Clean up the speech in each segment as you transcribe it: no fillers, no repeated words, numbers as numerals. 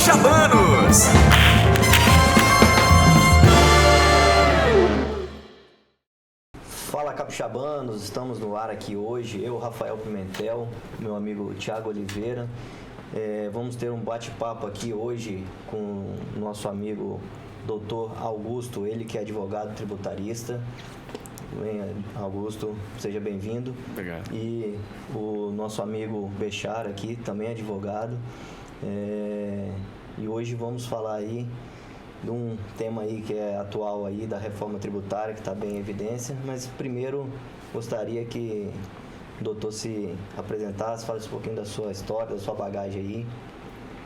Capixabanos. Fala Capixabanos, estamos no ar aqui hoje, eu, Rafael Pimentel, meu amigo Thiago Oliveira. Vamos ter um bate-papo aqui hoje com o nosso amigo Dr. Augusto, ele que é advogado tributarista. Bem, Augusto, seja bem-vindo. Obrigado. E o nosso amigo Bechara aqui, também advogado. E hoje vamos falar aí de um tema aí que é atual aí da reforma tributária, que está bem em evidência, mas primeiro gostaria que o doutor se apresentasse, falasse um pouquinho da sua história, da sua bagagem aí.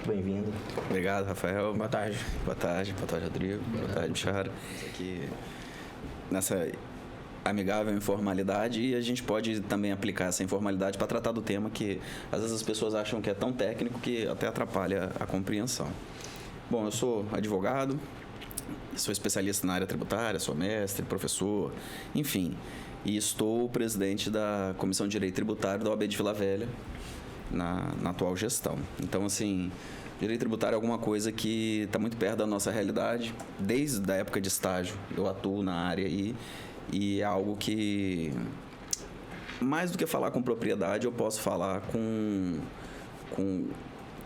Bem-vindo. Obrigado, Rafael. Boa tarde. Boa tarde, Rodrigo. Boa tarde, Bichara. Aqui nessa amigável informalidade, e a gente pode também aplicar essa informalidade para tratar do tema que às vezes as pessoas acham que é tão técnico que até atrapalha a compreensão. Bom, eu sou advogado, sou especialista na área tributária, sou mestre, professor, enfim, e estou presidente da Comissão de Direito Tributário da OAB de Vila Velha na atual gestão. Então, assim, direito tributário é alguma coisa que está muito perto da nossa realidade. Desde a época de estágio eu atuo na área e é algo que, mais do que falar com propriedade, eu posso falar com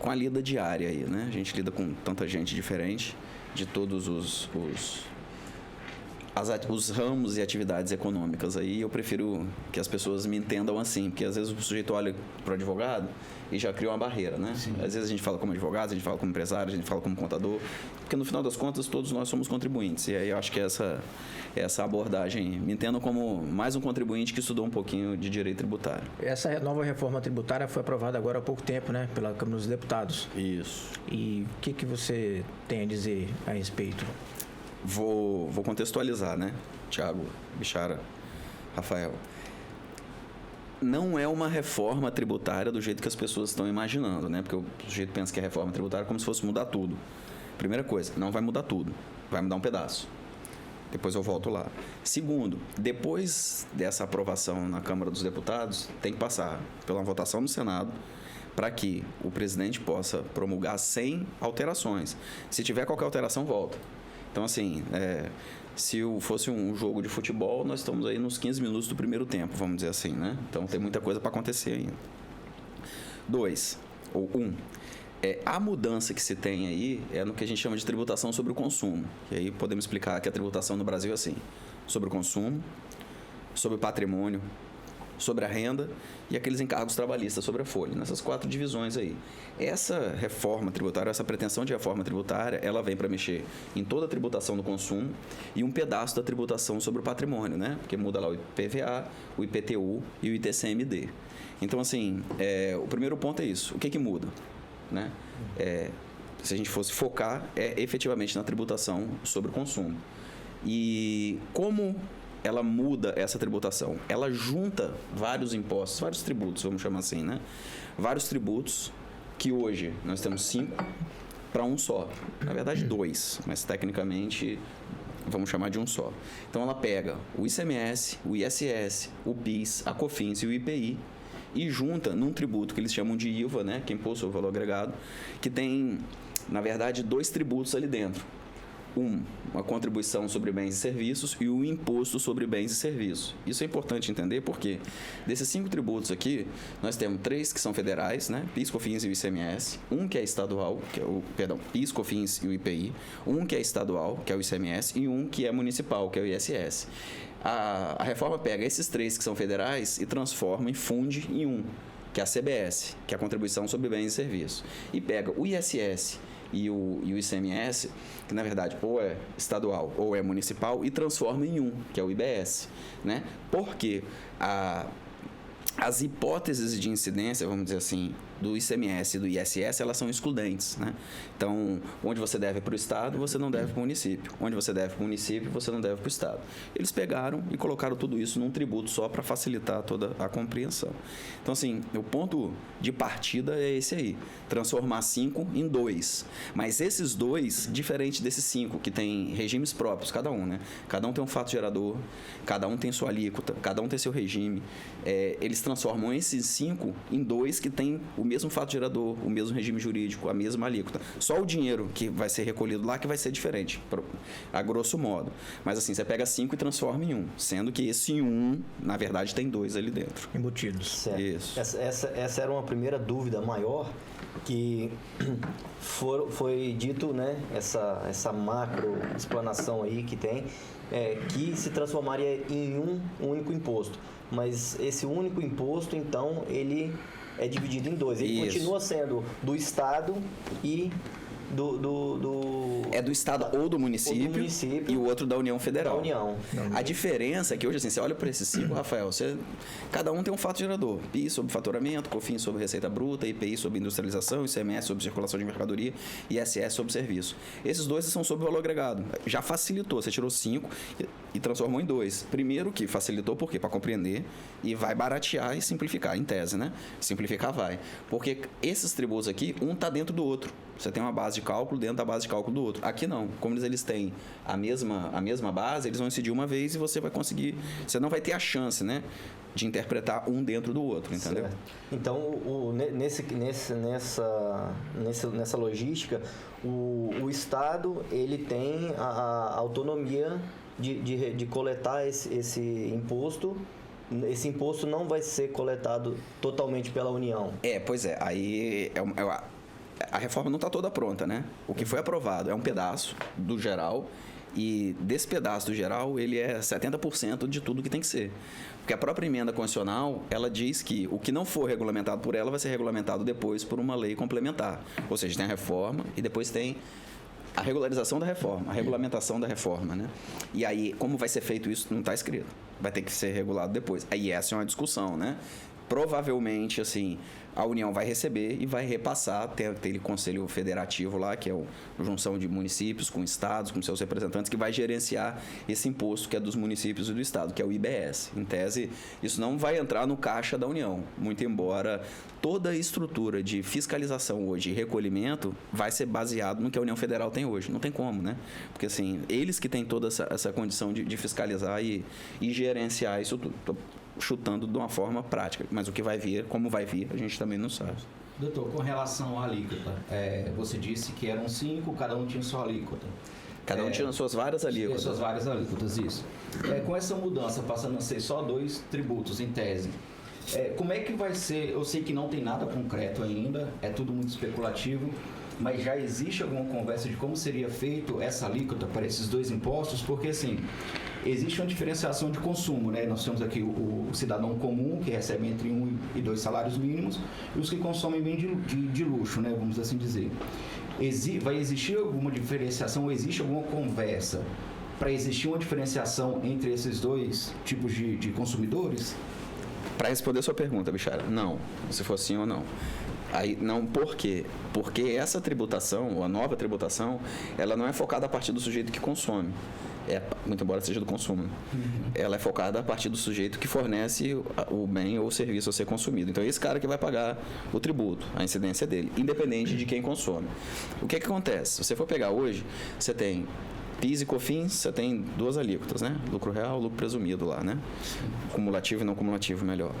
a lida diária aí, né? A gente lida com tanta gente diferente, de todos os ramos e atividades econômicas aí. Eu prefiro que as pessoas me entendam assim, porque às vezes o sujeito olha para o advogado e já cria uma barreira, né? Sim. Às vezes a gente fala como advogado, a gente fala como empresário, a gente fala como contador, porque no final das contas todos nós somos contribuintes, e aí eu acho que essa abordagem, me entendam como mais um contribuinte que estudou um pouquinho de direito tributário. Essa nova reforma tributária foi aprovada agora há pouco tempo, né, pela Câmara dos Deputados. Isso. E o que você tem a dizer a respeito? Vou contextualizar, né, Thiago, Bichara, Rafael. Não é uma reforma tributária do jeito que as pessoas estão imaginando, né? Porque o sujeito pensa que é reforma tributária como se fosse mudar tudo. Primeira coisa, não vai mudar tudo, vai mudar um pedaço. Depois eu volto lá. Segundo, depois dessa aprovação na Câmara dos Deputados, tem que passar pela votação no Senado para que o presidente possa promulgar sem alterações. Se tiver qualquer alteração, volta. Então, assim, se fosse um jogo de futebol, nós estamos aí nos 15 minutos do primeiro tempo, vamos dizer assim, né? Então, tem muita coisa para acontecer ainda. 2, ou 1, a mudança que se tem aí é no que a gente chama de tributação sobre o consumo. E aí podemos explicar que a tributação no Brasil é assim: sobre o consumo, sobre o patrimônio, sobre a renda e aqueles encargos trabalhistas sobre a folha, nessas 4 divisões aí. Essa reforma tributária, essa pretensão de reforma tributária, ela vem para mexer em toda a tributação do consumo e um pedaço da tributação sobre o patrimônio, né? Porque muda lá o IPVA, o IPTU e o ITCMD. Então, assim, o primeiro ponto é isso. O que muda, né? Se a gente fosse focar, efetivamente na tributação sobre o consumo. E como ela muda essa tributação? Ela junta vários impostos, vários tributos, vamos chamar assim, né? Vários tributos que hoje nós temos 5 para um só. Na verdade, 2, mas tecnicamente vamos chamar de um só. Então ela pega o ICMS, o ISS, o PIS, a COFINS e o IPI e junta num tributo que eles chamam de IVA, né? Que é Imposto sobre Valor Agregado, que tem, na verdade, 2 tributos ali dentro. Uma contribuição sobre bens e serviços e o imposto sobre bens e serviços. Isso é importante entender porque desses 5 tributos aqui, nós temos 3 que são federais, né? PIS, COFINS e o ICMS. Um que é estadual, que é PIS, COFINS e o IPI. Um que é estadual, que é o ICMS. E um que é municipal, que é o ISS. A reforma pega esses 3 que são federais e transforma e funde em um, que é a CBS, que é a Contribuição sobre Bens e Serviços. E pega o ISS e o ICMS, que na verdade ou é estadual ou é municipal, e transforma em um, que é o IBS, né? Porque as hipóteses de incidência, vamos dizer assim, do ICMS e do ISS, elas são excludentes, né? Então, onde você deve para o Estado, você não deve para o município. Onde você deve para o município, você não deve para o Estado. Eles pegaram e colocaram tudo isso num tributo só para facilitar toda a compreensão. Então, assim, o ponto de partida é esse aí. Transformar 5 em 2. Mas esses 2, diferente desses 5, que tem regimes próprios, cada um, né? Cada um tem um fato gerador, cada um tem sua alíquota, cada um tem seu regime. Eles transformam esses 5 em 2 que tem o mesmo fato gerador, o mesmo regime jurídico, a mesma alíquota. Só o dinheiro que vai ser recolhido lá que vai ser diferente, a grosso modo. Mas assim, você pega 5 e transforma em 1, sendo que esse 1, na verdade, tem 2 ali dentro. Embutidos. Certo. Isso. Essa era uma primeira dúvida maior que foi dito, né? Essa macro explanação aí que tem, que se transformaria em um único imposto. Mas esse único imposto, então, ele é dividido em 2. Ele continua sendo do Estado e É do Estado ou do município, e o outro da União Federal. Da União. A diferença é que hoje, assim, você olha para esses 5, Rafael, cada um tem um fato gerador. PIS sobre faturamento, COFINS sobre receita bruta, IPI sobre industrialização, ICMS sobre circulação de mercadoria e ISS sobre serviço. Esses 2 são sobre valor agregado. Já facilitou, você tirou 5 e transformou em 2. Primeiro que facilitou, por quê? Para compreender e vai baratear e simplificar, em tese, né? Simplificar vai. Porque esses tributos aqui, um está dentro do outro. Você tem uma base de cálculo dentro da base de cálculo do outro. Aqui não. Como eles têm a mesma base, eles vão incidir uma vez e você vai conseguir... Você não vai ter a chance, né, de interpretar um dentro do outro, entendeu? Certo. Então, nessa logística, o Estado ele tem a autonomia de coletar esse imposto. Esse imposto não vai ser coletado totalmente pela União. Pois é. Aí a reforma não está toda pronta, né? O que foi aprovado é um pedaço do geral, e desse pedaço do geral, ele é 70% de tudo que tem que ser. Porque a própria emenda constitucional, ela diz que o que não for regulamentado por ela vai ser regulamentado depois por uma lei complementar. Ou seja, tem a reforma e depois tem a regularização da reforma, a regulamentação da reforma, né? E aí, como vai ser feito isso, não está escrito. Vai ter que ser regulado depois. Aí essa é uma discussão, né? Provavelmente, assim, a União vai receber e vai repassar, tem aquele Conselho Federativo lá, que é a junção de municípios com estados, com seus representantes, que vai gerenciar esse imposto que é dos municípios e do estado, que é o IBS. Em tese, isso não vai entrar no caixa da União, muito embora toda a estrutura de fiscalização hoje e recolhimento vai ser baseado no que a União Federal tem hoje. Não tem como, né? Porque, assim, eles que têm toda essa condição de fiscalizar e gerenciar isso tudo. Tô chutando de uma forma prática, mas o que vai vir, como vai vir, a gente também não sabe. Doutor, com relação à alíquota, você disse que eram 5, cada um tinha sua alíquota. Cada um tinha suas várias alíquotas. Suas várias alíquotas, isso. Com essa mudança, passando a ser só 2 tributos, em tese, como é que vai ser? Eu sei que não tem nada concreto ainda, é tudo muito especulativo, mas já existe alguma conversa de como seria feito essa alíquota para esses 2 impostos? Porque, assim, existe uma diferenciação de consumo, né? Nós temos aqui o cidadão comum, que recebe entre 1 e 2 salários mínimos, e os que consomem bem de luxo, né? Vamos assim dizer. Vai existir alguma diferenciação, ou existe alguma conversa para existir uma diferenciação entre esses 2 tipos de consumidores? Para responder a sua pergunta, Bichara, não. Se for sim ou não. Aí, não, por quê? Porque essa tributação, ou a nova tributação, ela não é focada a partir do sujeito que consome. Muito embora seja do consumo. Né? Ela é focada a partir do sujeito que fornece o bem ou o serviço a ser consumido. Então, é esse cara que vai pagar o tributo, a incidência dele, independente de quem consome. O que acontece? Se você for pegar hoje, você tem PIS e COFINS, você tem 2 alíquotas, né? Lucro real, lucro presumido lá, né? Cumulativo e não cumulativo, melhor.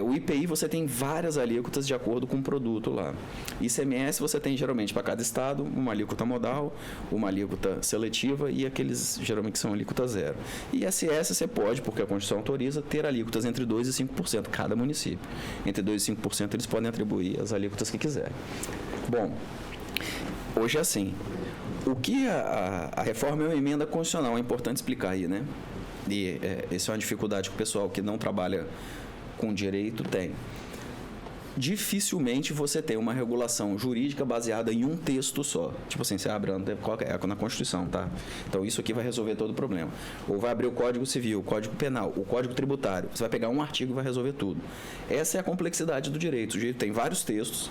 O IPI você tem várias alíquotas de acordo com o produto lá. ICMS você tem geralmente para cada estado uma alíquota modal, uma alíquota seletiva e aqueles geralmente que são alíquota zero. E ISS você pode, porque a Constituição autoriza, ter alíquotas entre 2% e 5% cada município. Entre 2% e 5% eles podem atribuir as alíquotas que quiserem. Bom, hoje é assim. O que a reforma é uma emenda constitucional, é importante explicar aí, né? E essa é uma dificuldade que o pessoal que não trabalha com direito tem. Dificilmente você tem uma regulação jurídica baseada em um texto só. Tipo assim, você abre na Constituição, tá? Então isso aqui vai resolver todo o problema. Ou vai abrir o Código Civil, o Código Penal, o Código Tributário. Você vai pegar um artigo e vai resolver tudo. Essa é a complexidade do direito. O direito tem vários textos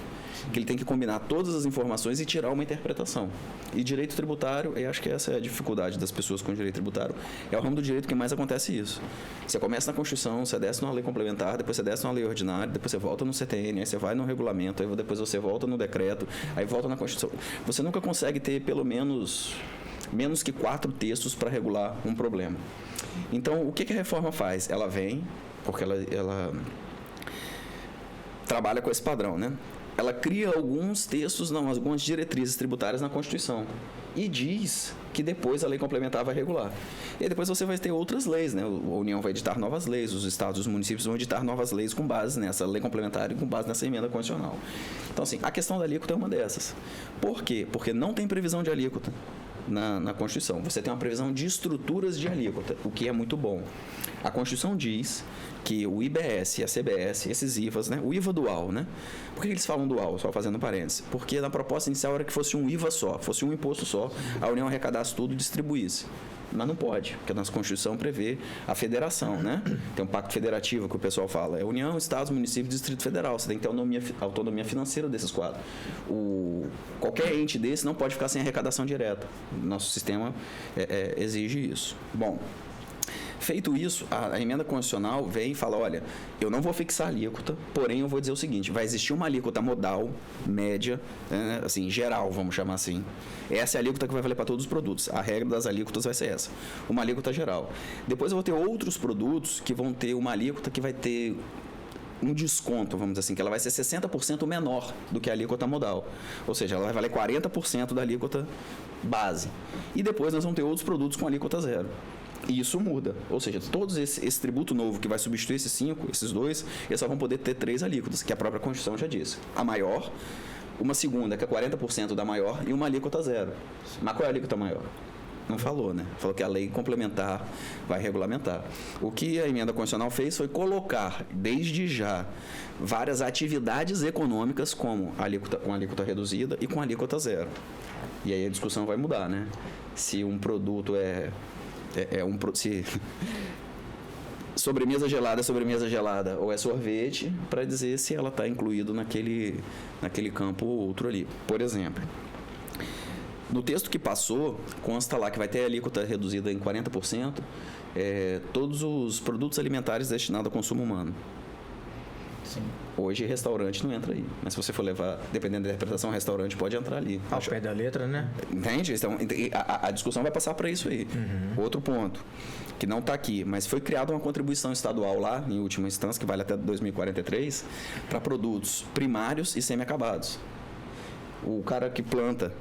que ele tem que combinar todas as informações e tirar uma interpretação. E direito tributário, eu acho que essa é a dificuldade das pessoas com direito tributário. É o ramo do direito que mais acontece isso. Você começa na Constituição, você desce numa lei complementar, depois você desce numa lei ordinária, depois você volta no CTN, aí você vai no regulamento, aí depois você volta no decreto, aí volta na Constituição. Você nunca consegue ter pelo menos que 4 textos para regular um problema. Então, o que a reforma faz? Ela vem, porque ela trabalha com esse padrão, né? Ela cria alguns textos, algumas diretrizes tributárias na Constituição e diz que depois a lei complementar vai regular. E aí depois você vai ter outras leis, né? A União vai editar novas leis, os estados e os municípios vão editar novas leis com base nessa lei complementar e com base nessa emenda constitucional. Então, assim, a questão da alíquota é uma dessas. Por quê? Porque não tem previsão de alíquota na Constituição. Você tem uma previsão de estruturas de alíquota, o que é muito bom. A Constituição diz que o IBS e a CBS, esses IVAs, né? O IVA dual, né? Por que eles falam dual? Só fazendo parênteses. Porque na proposta inicial era que fosse um IVA só, fosse um imposto só, a União arrecadasse tudo e distribuísse. Mas não pode, porque a nossa Constituição prevê a federação, né? Tem um pacto federativo que o pessoal fala. É União, Estados, Municípios e Distrito Federal. Você tem que ter autonomia financeira desses quatro. Qualquer ente desse não pode ficar sem arrecadação direta. Nosso sistema exige isso. Bom, feito isso, a emenda constitucional vem e fala, olha, eu não vou fixar alíquota, porém eu vou dizer o seguinte, vai existir uma alíquota modal, média, assim, geral, vamos chamar assim. Essa é a alíquota que vai valer para todos os produtos. A regra das alíquotas vai ser essa, uma alíquota geral. Depois eu vou ter outros produtos que vão ter uma alíquota que vai ter um desconto, vamos dizer assim, que ela vai ser 60% menor do que a alíquota modal. Ou seja, ela vai valer 40% da alíquota base. E depois nós vamos ter outros produtos com alíquota zero. E isso muda. Ou seja, todos esse tributo novo que vai substituir esses dois, eles só vão poder ter 3 alíquotas, que a própria Constituição já disse. A maior, uma segunda, que é 40% da maior, e uma alíquota zero. Mas qual é a alíquota maior? Não falou, né? Falou que a lei complementar vai regulamentar. O que a emenda constitucional fez foi colocar, desde já, várias atividades econômicas com alíquota reduzida e com alíquota zero. E aí a discussão vai mudar, né? Se um produto se sobremesa gelada ou é sorvete, para dizer se ela está incluído naquele campo ou outro ali. Por exemplo, no texto que passou, consta lá que vai ter a alíquota reduzida em 40%, todos os produtos alimentares destinados ao consumo humano. Sim. Hoje, restaurante não entra aí. Mas se você for levar, dependendo da interpretação, restaurante pode entrar ali. Ao pé da letra, né? Entende? Então, a discussão vai passar para isso aí. Uhum. Outro ponto, que não está aqui, mas foi criada uma contribuição estadual lá, em última instância, que vale até 2043, para produtos primários e semi-acabados. O cara que planta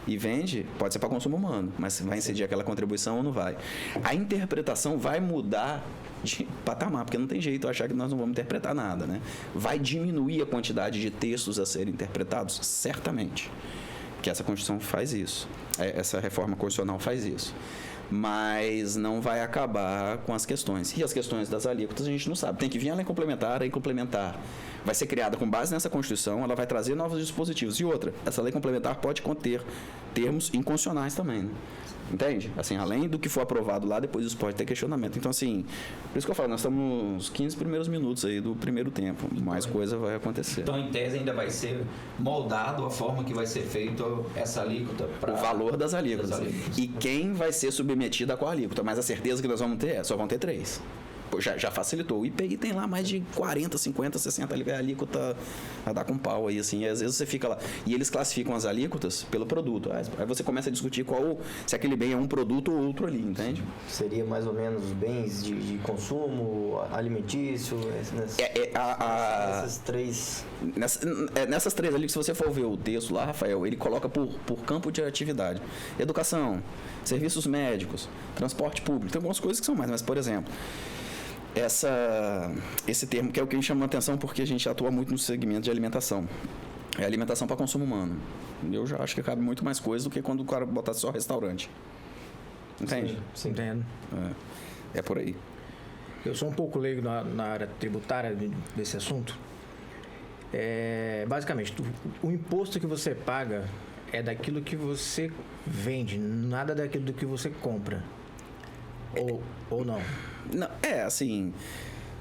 e vende, pode ser para consumo humano, mas vai incidir aquela contribuição ou não vai. A interpretação vai mudar de patamar, porque não tem jeito achar que nós não vamos interpretar nada, né? Vai diminuir a quantidade de textos a serem interpretados? Certamente. Que essa Constituição faz isso. Essa reforma constitucional faz isso. Mas não vai acabar com as questões. E as questões das alíquotas a gente não sabe. Tem que vir a lei complementar, vai ser criada com base nessa Constituição, ela vai trazer novos dispositivos. E outra, essa lei complementar pode conter termos inconstitucionais também, né? Entende? Assim, além do que for aprovado lá, depois isso pode ter questionamento. Então, assim, por isso que eu falo, nós estamos nos 15 primeiros minutos aí do primeiro tempo. Mais coisa vai acontecer. Então, em tese, ainda vai ser moldado a forma que vai ser feita essa alíquota para... O valor das alíquotas. E quem vai ser submetido a qual alíquota. Mas a certeza que nós vamos ter só vão ter 3. Pô, já facilitou. O IPI tem lá mais de 40, 50, 60 alíquota a dar com pau aí, assim. E às vezes você fica lá. E eles classificam as alíquotas pelo produto. Aí você começa a discutir se aquele bem é um produto ou outro ali, entende? Seria mais ou menos bens de consumo, alimentício, essas 3... Nessas 3 ali, se você for ver o texto lá, Rafael, ele coloca por campo de atividade. Educação, serviços médicos, transporte público. Tem algumas coisas que são mais, mas, por exemplo... Esse termo que é o que me chama a atenção porque a gente atua muito no segmento de alimentação. É alimentação para consumo humano. Eu já acho que cabe muito mais coisa do que quando o cara botar só restaurante. Entende? Sim, entendo. É por aí. Eu sou um pouco leigo na área tributária desse assunto. Basicamente, o imposto que você paga é daquilo que você vende, nada daquilo do que você compra. Ou não? Não, assim,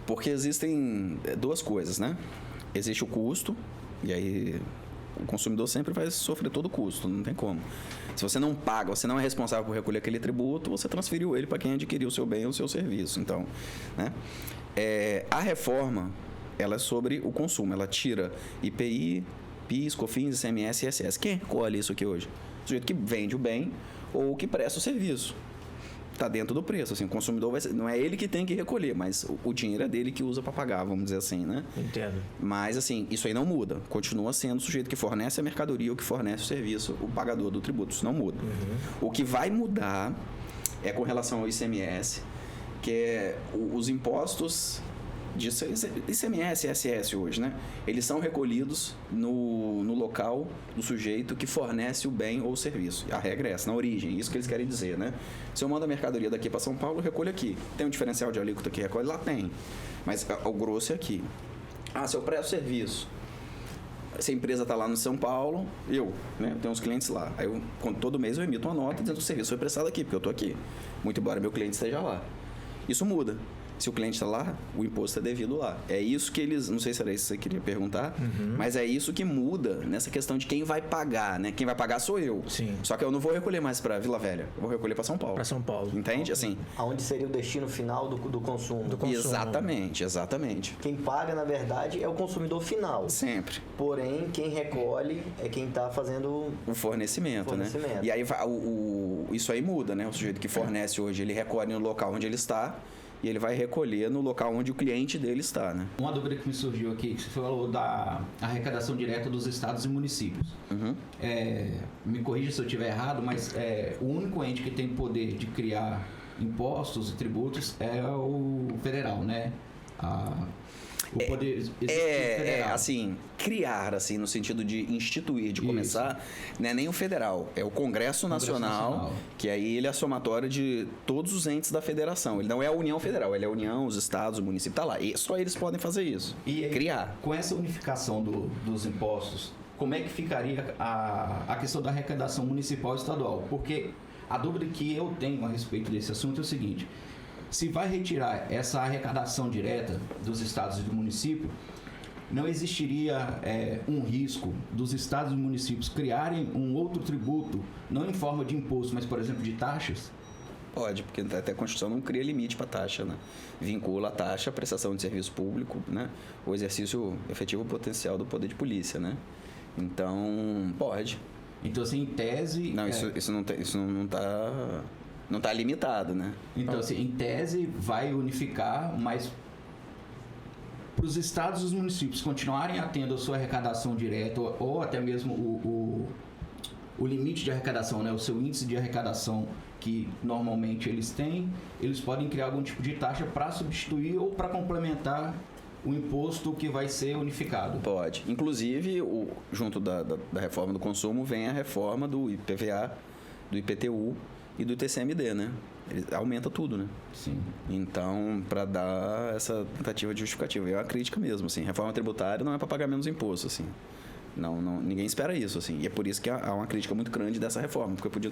porque existem 2 coisas, né? Existe o custo, e aí o consumidor sempre vai sofrer todo o custo, não tem como. Se você não paga, você não é responsável por recolher aquele tributo, você transferiu ele para quem adquiriu o seu bem ou o seu serviço. Então, né? A reforma, ela é sobre o consumo, ela tira IPI, PIS, COFINS, ICMS e ISS. Quem recolhe isso aqui hoje? O sujeito que vende o bem ou que presta o serviço. tá dentro do preço, assim, o consumidor não é ele que tem que recolher, mas o dinheiro é dele que usa para pagar, vamos dizer assim, né? Entendo. Mas, assim, isso aí não muda. Continua sendo o sujeito que fornece a mercadoria ou que fornece o serviço, o pagador do tributo. Isso não muda. O que vai mudar é com relação ao ICMS, que é os impostos de ICMS e ISS hoje, né? Eles são recolhidos no local do sujeito que fornece o bem ou o serviço. A regra é essa, na origem, isso que eles querem dizer, né? Se eu mando a mercadoria daqui para São Paulo, eu recolho aqui. Tem um diferencial de alíquota que recolhe? Lá tem. Mas o grosso é aqui. Se eu presto serviço, se a empresa está lá no São Paulo, eu tenho uns clientes lá. Aí todo mês eu emito uma nota dizendo que o serviço foi prestado aqui, porque eu estou aqui. Muito embora meu cliente esteja lá. Isso muda. Se o cliente está lá, o imposto é devido lá. É isso que eles... Não sei se era isso que você queria perguntar, mas é isso que muda nessa questão de quem vai pagar, né? Quem vai pagar sou eu. Sim. Só que eu não vou recolher mais para Vila Velha. Eu vou recolher para São Paulo. Para São Paulo. Entende? Assim. Aonde seria o destino final do consumo. Exatamente. Quem paga, na verdade, é o consumidor final. Sempre. Porém, quem recolhe é quem está fazendo o fornecimento, né? E aí isso aí muda, né? O sujeito que fornece hoje, ele recolhe no local onde ele está e ele vai recolher no local onde o cliente dele está, né? Uma dúvida que me surgiu aqui, que você falou da arrecadação direta dos estados e municípios. Me corrija se eu estiver errado, mas o único ente que tem poder de criar impostos e tributos é o federal, né? O poder federal. Assim, criar, assim, no sentido de instituir, de começar, não é nem o federal, é o Congresso Nacional, que aí ele é a somatória de todos os entes da federação. Ele não é a União Federal, ele é a União, os estados, o município, tá lá. E só eles podem fazer isso, e aí, criar. Com essa unificação dos impostos, como é que ficaria a questão da arrecadação municipal e estadual? Porque a dúvida que eu tenho a respeito desse assunto é o seguinte: se vai retirar essa arrecadação direta dos estados e do município, não existiria um risco dos estados e municípios criarem um outro tributo, não em forma de imposto, mas, por exemplo, de taxas? Pode, porque até a Constituição não cria limite para taxa, né? Vincula a taxa à prestação de serviço público, né? O exercício efetivo potencial do poder de polícia, né? Então, pode. Então, assim, em tese... Não, isso não está limitado, né? Então, assim, em tese, vai unificar, mas para os estados e os municípios continuarem atendo a sua arrecadação direta ou até mesmo o limite de arrecadação, né? O seu índice de arrecadação que normalmente eles têm, eles podem criar algum tipo de taxa para substituir ou para complementar o imposto que vai ser unificado. Pode. Inclusive, junto da reforma do consumo, vem a reforma do IPVA, do IPTU e do TCMD, né? Ele aumenta tudo, né? Sim. Então, para dar essa tentativa de justificativa, é uma crítica mesmo, assim. Reforma tributária não é para pagar menos imposto, assim. Não, ninguém espera isso, assim. E é por isso que há uma crítica muito grande dessa reforma, porque podia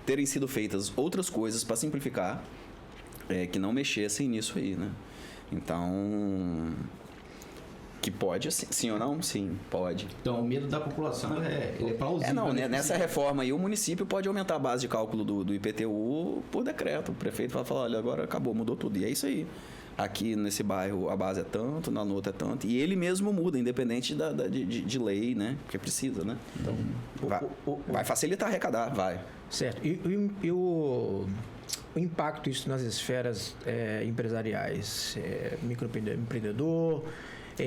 terem sido feitas outras coisas para simplificar, que não mexessem nisso aí, né? Então, que pode, assim, sim ou não? Sim, pode. Então, o medo da população é plausível. Não, nessa reforma aí, o município pode aumentar a base de cálculo do IPTU por decreto. O prefeito vai falar, olha, agora acabou, mudou tudo. E é isso aí. Aqui nesse bairro a base é tanto, na outra é tanto. E ele mesmo muda, independente de lei, né? Porque precisa, né? Então, vai facilitar arrecadar, vai. Certo. E o impacto disso nas esferas empresariais? Microempreendedor...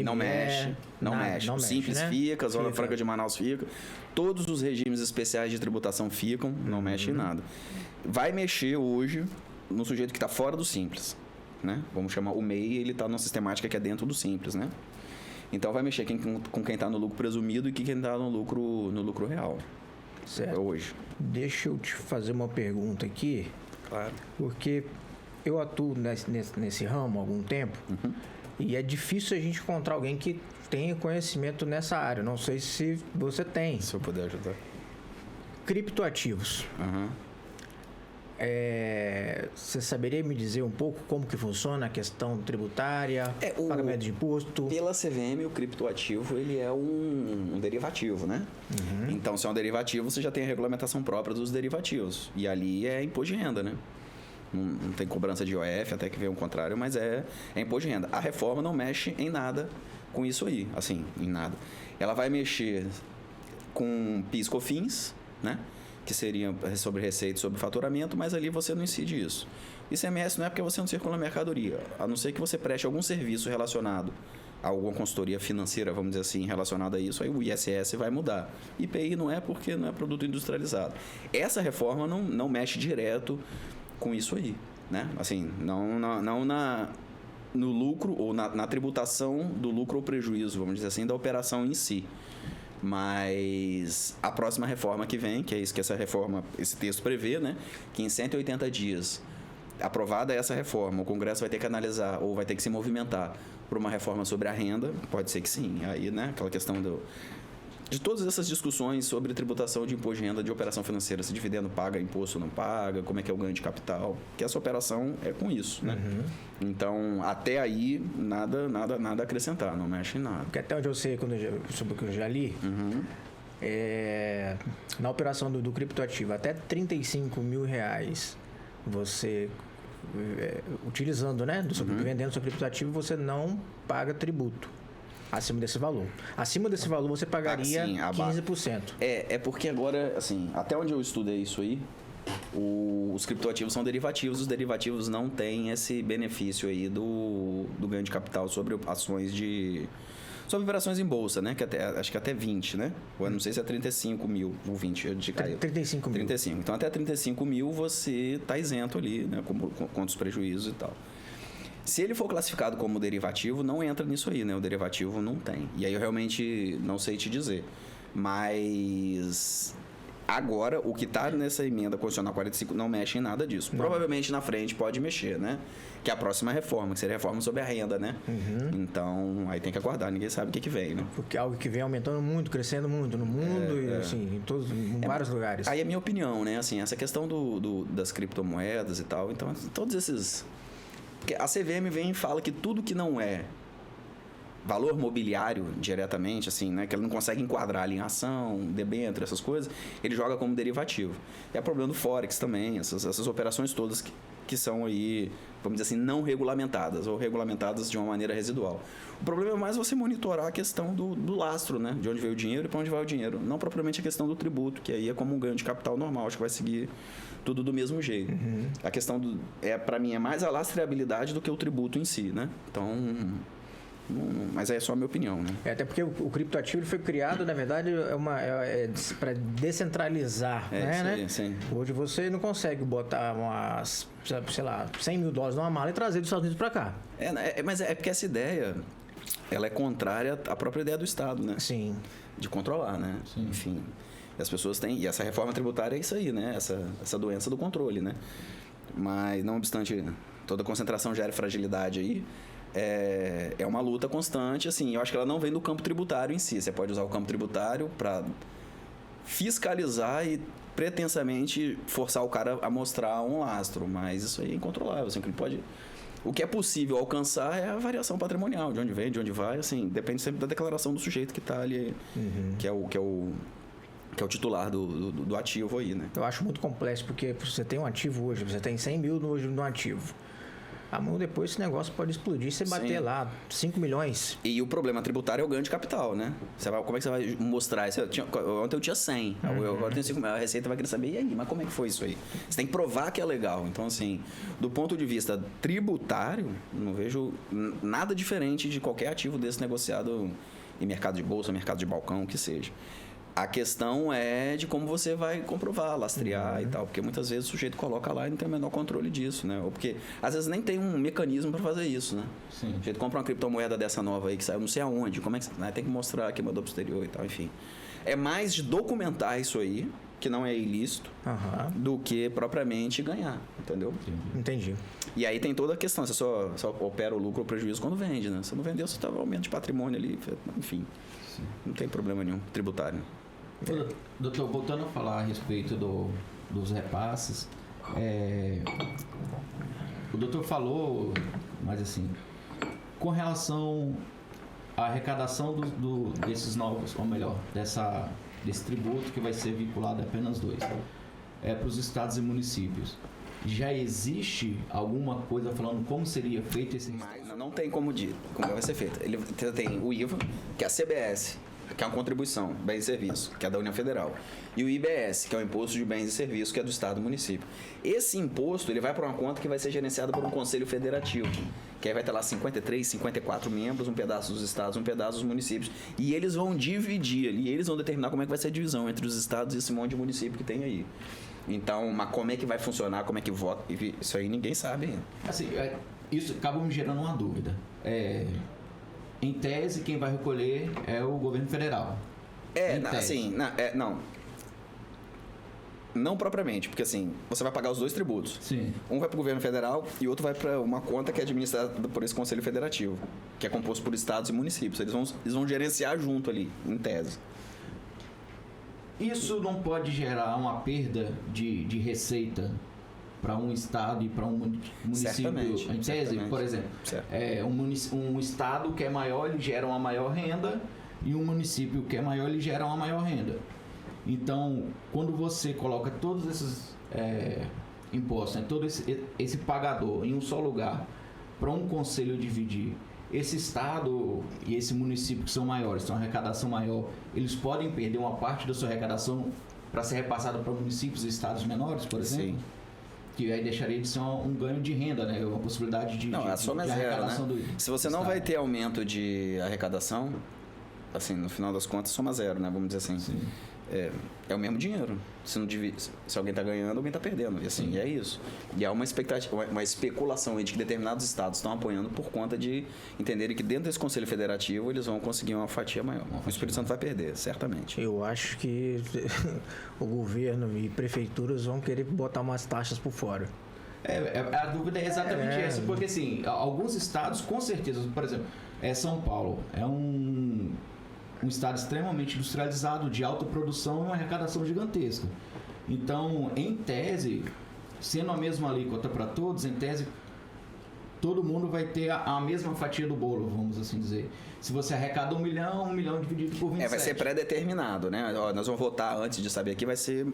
Não mexe. O Simples, né? Fica, a Zona Franca de Manaus fica. Todos os regimes especiais de tributação ficam, não mexe em nada. Vai mexer hoje no sujeito que está fora do Simples, né? Vamos chamar o MEI, ele está numa sistemática que é dentro do Simples, né? Então vai mexer com quem está no lucro presumido e quem está no lucro real. Certo. Hoje. Deixa eu te fazer uma pergunta aqui. Claro. Porque eu atuo nesse ramo há algum tempo. E é difícil a gente encontrar alguém que tenha conhecimento nessa área. Não sei se você tem. Se eu puder ajudar. Criptoativos. Você saberia me dizer um pouco como que funciona a questão tributária, pagamento de imposto? Pela CVM, o criptoativo ele é um derivativo, né? Então, se é um derivativo, você já tem a regulamentação própria dos derivativos. E ali é imposto de renda, né? Não tem cobrança de IOF, até que veio o contrário, mas é imposto de renda. A reforma não mexe em nada com isso aí, assim, em nada. Ela vai mexer com PIS/COFINS, né? que seria sobre receita e sobre faturamento, mas ali você não incide isso. ICMS não é porque você não circula mercadoria, a não ser que você preste algum serviço relacionado a alguma consultoria financeira, vamos dizer assim, relacionada a isso, aí o ISS vai mudar. IPI não é porque não é produto industrializado. Essa reforma não mexe direto com isso aí, né? Assim, não no lucro ou na tributação do lucro ou prejuízo, vamos dizer assim, da operação em si. Mas a próxima reforma que vem, que é isso que esse texto prevê, né? Que em 180 dias, aprovada essa reforma, o Congresso vai ter que analisar ou vai ter que se movimentar por uma reforma sobre a renda, pode ser que sim. Aí, né, aquela questão de todas essas discussões sobre tributação de imposto de renda de operação financeira, se dividendo paga, imposto não paga, como é que é o ganho de capital, que essa operação é com isso, né? Então, até aí, nada a acrescentar, não mexe em nada. Porque até onde eu sei, sobre o que eu já li, na operação do criptoativo, até 35 mil reais, você... utilizando, né, vendendo seu criptoativo, você não paga tributo acima desse valor. Acima desse valor você pagaria 15%. É porque agora, assim, até onde eu estudei isso aí, os criptoativos são derivativos, os derivativos não têm esse benefício aí do ganho de capital sobre ações sobre operações em bolsa, né? Que acho que até 20, né? Eu não sei se é 35 mil ou 20. Eu 35 mil. 35. Então, até 35 mil você está isento ali, né? Contra os prejuízos e tal. Se ele for classificado como derivativo, não entra nisso aí, né? O derivativo não tem. E aí eu realmente não sei te dizer. Mas... agora, o que está nessa emenda constitucional 45 não mexe em nada disso. Não. Provavelmente na frente pode mexer, né? Que é a próxima reforma, que seria a reforma sobre a renda, né? Então, aí tem que aguardar, ninguém sabe o que vem, né? Porque é algo que vem aumentando muito, crescendo muito no mundo e assim, em vários lugares. Aí é a minha opinião, né? Assim, essa questão das criptomoedas e tal, então, todos esses... Porque a CVM vem e fala que tudo que não é valor mobiliário diretamente, assim, né, que ele não consegue enquadrar ali em ação, debênture, essas coisas, ele joga como derivativo. E é problema do Forex também, essas operações todas que são aí, vamos dizer assim, não regulamentadas ou regulamentadas de uma maneira residual. O problema é mais você monitorar a questão do lastro, né, de onde veio o dinheiro e para onde vai o dinheiro, não propriamente a questão do tributo, que aí é como um ganho de capital normal, acho que vai seguir tudo do mesmo jeito. A questão para mim é mais a lastreabilidade do que o tributo em si, né? Então, mas é só a minha opinião, né? Até porque o criptoativo ele foi criado, na verdade, para descentralizar, né? Sim. Hoje você não consegue botar umas, sei lá, $100 mil numa mala e trazer dos Estados Unidos para cá. Mas é porque essa ideia, ela é contrária à própria ideia do Estado, né? Sim. De controlar, né? Sim. Enfim, as pessoas têm... E essa reforma tributária é isso aí, né? Essa doença do controle, né? Mas, não obstante, toda concentração gera fragilidade aí. É uma luta constante, assim, eu acho que ela não vem do campo tributário em si. Você pode usar o campo tributário para fiscalizar e pretensamente forçar o cara a mostrar um lastro, mas isso aí é incontrolável, assim, que ele pode... O que é possível alcançar é a variação patrimonial, de onde vem, de onde vai, assim, depende sempre da declaração do sujeito que está ali, que é o titular do ativo aí, né? Eu acho muito complexo, porque você tem um ativo hoje, você tem 100 mil hoje no ativo. Depois esse negócio pode explodir se você bater lá 5 milhões. E o problema tributário é o ganho de capital, né? Como é que você vai mostrar isso? Ontem eu tinha 100, agora eu tenho 5 milhões. A Receita vai querer saber, e aí, mas como é que foi isso aí? Você tem que provar que é legal. Então, assim, do ponto de vista tributário, não vejo nada diferente de qualquer ativo desse negociado em mercado de bolsa, mercado de balcão, o que seja. A questão é de como você vai comprovar, lastrear e tal, porque muitas vezes o sujeito coloca lá e não tem o menor controle disso, né? Ou porque às vezes nem tem um mecanismo para fazer isso, né? Sim. O sujeito compra uma criptomoeda dessa nova aí que saiu não sei aonde, como é que tem que mostrar que mandou pro exterior e tal, enfim. É mais de documentar isso aí, que não é ilícito, do que propriamente ganhar, entendeu? Entendi. E aí tem toda a questão, você só opera o lucro ou prejuízo quando vende, né? Se não vendeu, você tá aumento de patrimônio ali, enfim. Sim. Não tem problema nenhum tributário. Doutor, voltando a falar a respeito dos repasses, o doutor falou, mas assim, com relação à arrecadação desses novos, ou melhor, desse tributo que vai ser vinculado a apenas 2, para os estados e municípios. Já existe alguma coisa falando como seria feito esse... Não tem como vai ser feito. Ele tem o IVA, que é a CBS que é uma contribuição, bens e serviços, que é da União Federal. E o IBS, que é o Imposto de Bens e Serviços, que é do Estado e município. Esse imposto, ele vai para uma conta que vai ser gerenciada por um Conselho Federativo, que aí vai ter lá 53, 54 membros, um pedaço dos estados, um pedaço dos municípios. E eles vão dividir ali, eles vão determinar como é que vai ser a divisão entre os estados e esse monte de município que tem aí. Então, mas como é que vai funcionar, como é que vota, isso aí ninguém sabe ainda. Assim, isso acaba me gerando uma dúvida. Em tese, quem vai recolher é o governo federal. Assim, não propriamente, porque assim, você vai pagar os 2 tributos. Sim. Um vai para o governo federal e outro vai para uma conta que é administrada por esse Conselho Federativo, que é composto por estados e municípios. Eles vão gerenciar junto ali, em tese. Isso não pode gerar uma perda de receita para um estado e para um município? Em tese, por exemplo, um estado que é maior, ele gera uma maior renda, e um município que é maior, ele gera uma maior renda. Então, quando você coloca todos esses impostos, né, todo esse pagador em um só lugar, para um conselho dividir, esse estado e esse município que são maiores, têm uma arrecadação maior, eles podem perder uma parte da sua arrecadação para ser repassada para municípios e estados menores, por exemplo? Sim. Que aí deixaria de ser um ganho de renda, né? Uma possibilidade de a soma é zero, né? Se você não vai ter aumento de arrecadação, assim, no final das contas, soma zero, né? Vamos dizer assim. Sim. É o mesmo dinheiro. Se alguém está ganhando, alguém está perdendo. E assim, é isso. E há uma expectativa, uma especulação aí de que determinados estados estão apoiando por conta de entenderem que dentro desse Conselho Federativo eles vão conseguir uma fatia maior. O Espírito Santo vai perder, certamente. Eu acho que o governo e prefeituras vão querer botar umas taxas por fora. A dúvida é exatamente essa, porque assim, alguns estados, com certeza, por exemplo, São Paulo é um estado extremamente industrializado, de alta produção e uma arrecadação gigantesca. Então, em tese, sendo a mesma alíquota para todos, em tese, todo mundo vai ter a mesma fatia do bolo, vamos assim dizer. Se você arrecada 1 milhão dividido por 27. Vai ser pré-determinado, né? Nós vamos votar antes de saber aqui, vai ser...